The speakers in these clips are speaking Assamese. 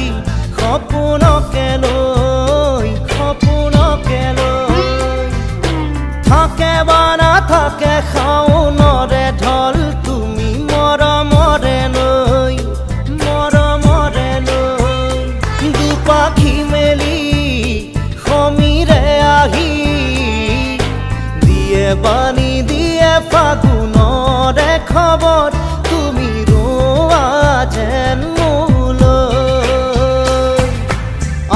বাৰাতি সপোনকে লৈ থাকে বা নাথাকে শাওনৰে ঢল তুমি মৰমৰে লৈ দুপাখি মেলি সমীৰে আহি দিয়ে বাণী দিয়ে ফাগুনৰে খবৰ তুমি ৰোৱা যেন মোলৈ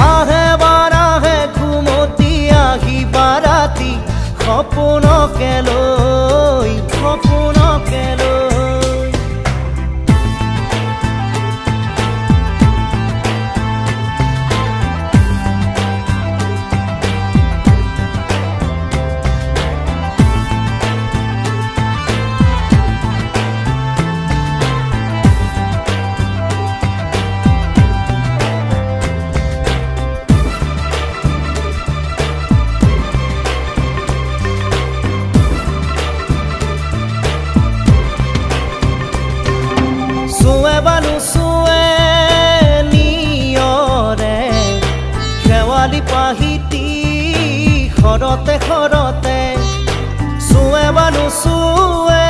আহে বাৰাহে ঘুমতি আহি বাৰাতি সপোনকে লৈ চুৱে নিয়ৰে শেৱালি পাহিতি শৰতে চুৱে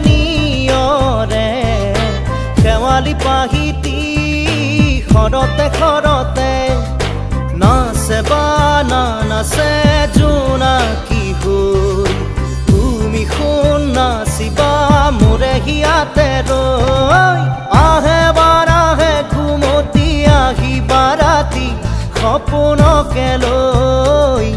নিয়ৰে শেৱালি পাহিতি শৰতে নাচে বা নাচে জোনাকী হৈ তুমি শুন নাচিবা মোৰে হিয়াতে ৰৈ আহে বাৰাহে ঘুমতি আহি বাৰাতি সপোনকে লৈ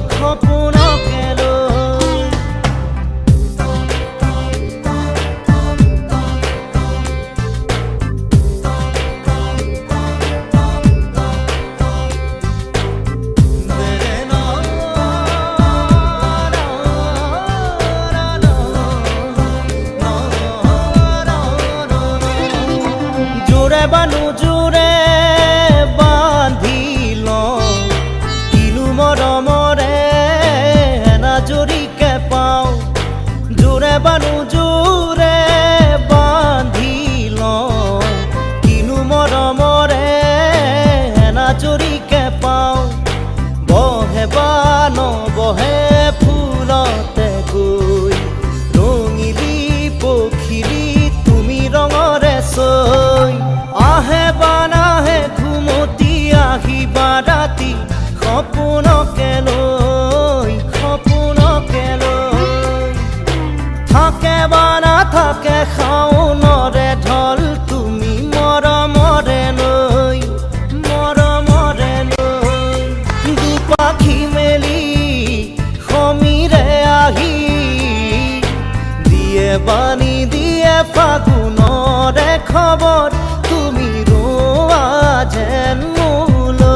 জোৰে বান্ধি লওঁ কিনো মৰমৰে এনাজৰিকে পাওঁ জোৰে বান্ধি লওঁ কিনো মৰমৰে এনাজৰিকে পাওঁ বহে বা নবহে ফুলতে গৈ ৰঙিলি পখিলি তুমি ৰঙৰে চৈ আহে বা নাহে ঘুমতি আহি বাৰাতি সপোনকে লৈ থাকে বা নাথাকে শাওনৰে ঢল তুমি মৰমৰে লৈ দুপাখি মেলি সমীৰে আহি দিয়ে বাণী দিয়ে ফাগুনৰে খবৰ তুমি ৰোৱা যেন মোলৈ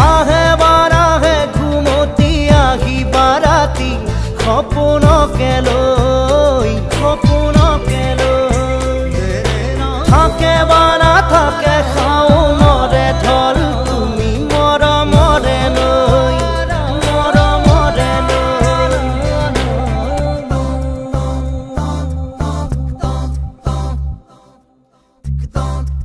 আহে বাৰাহে ঘুমতি আহি বাৰাতি সপোনকে লৈ থাকে বা নাথাকে শাওনৰে ঢল তুমি মৰমৰে লৈ Don't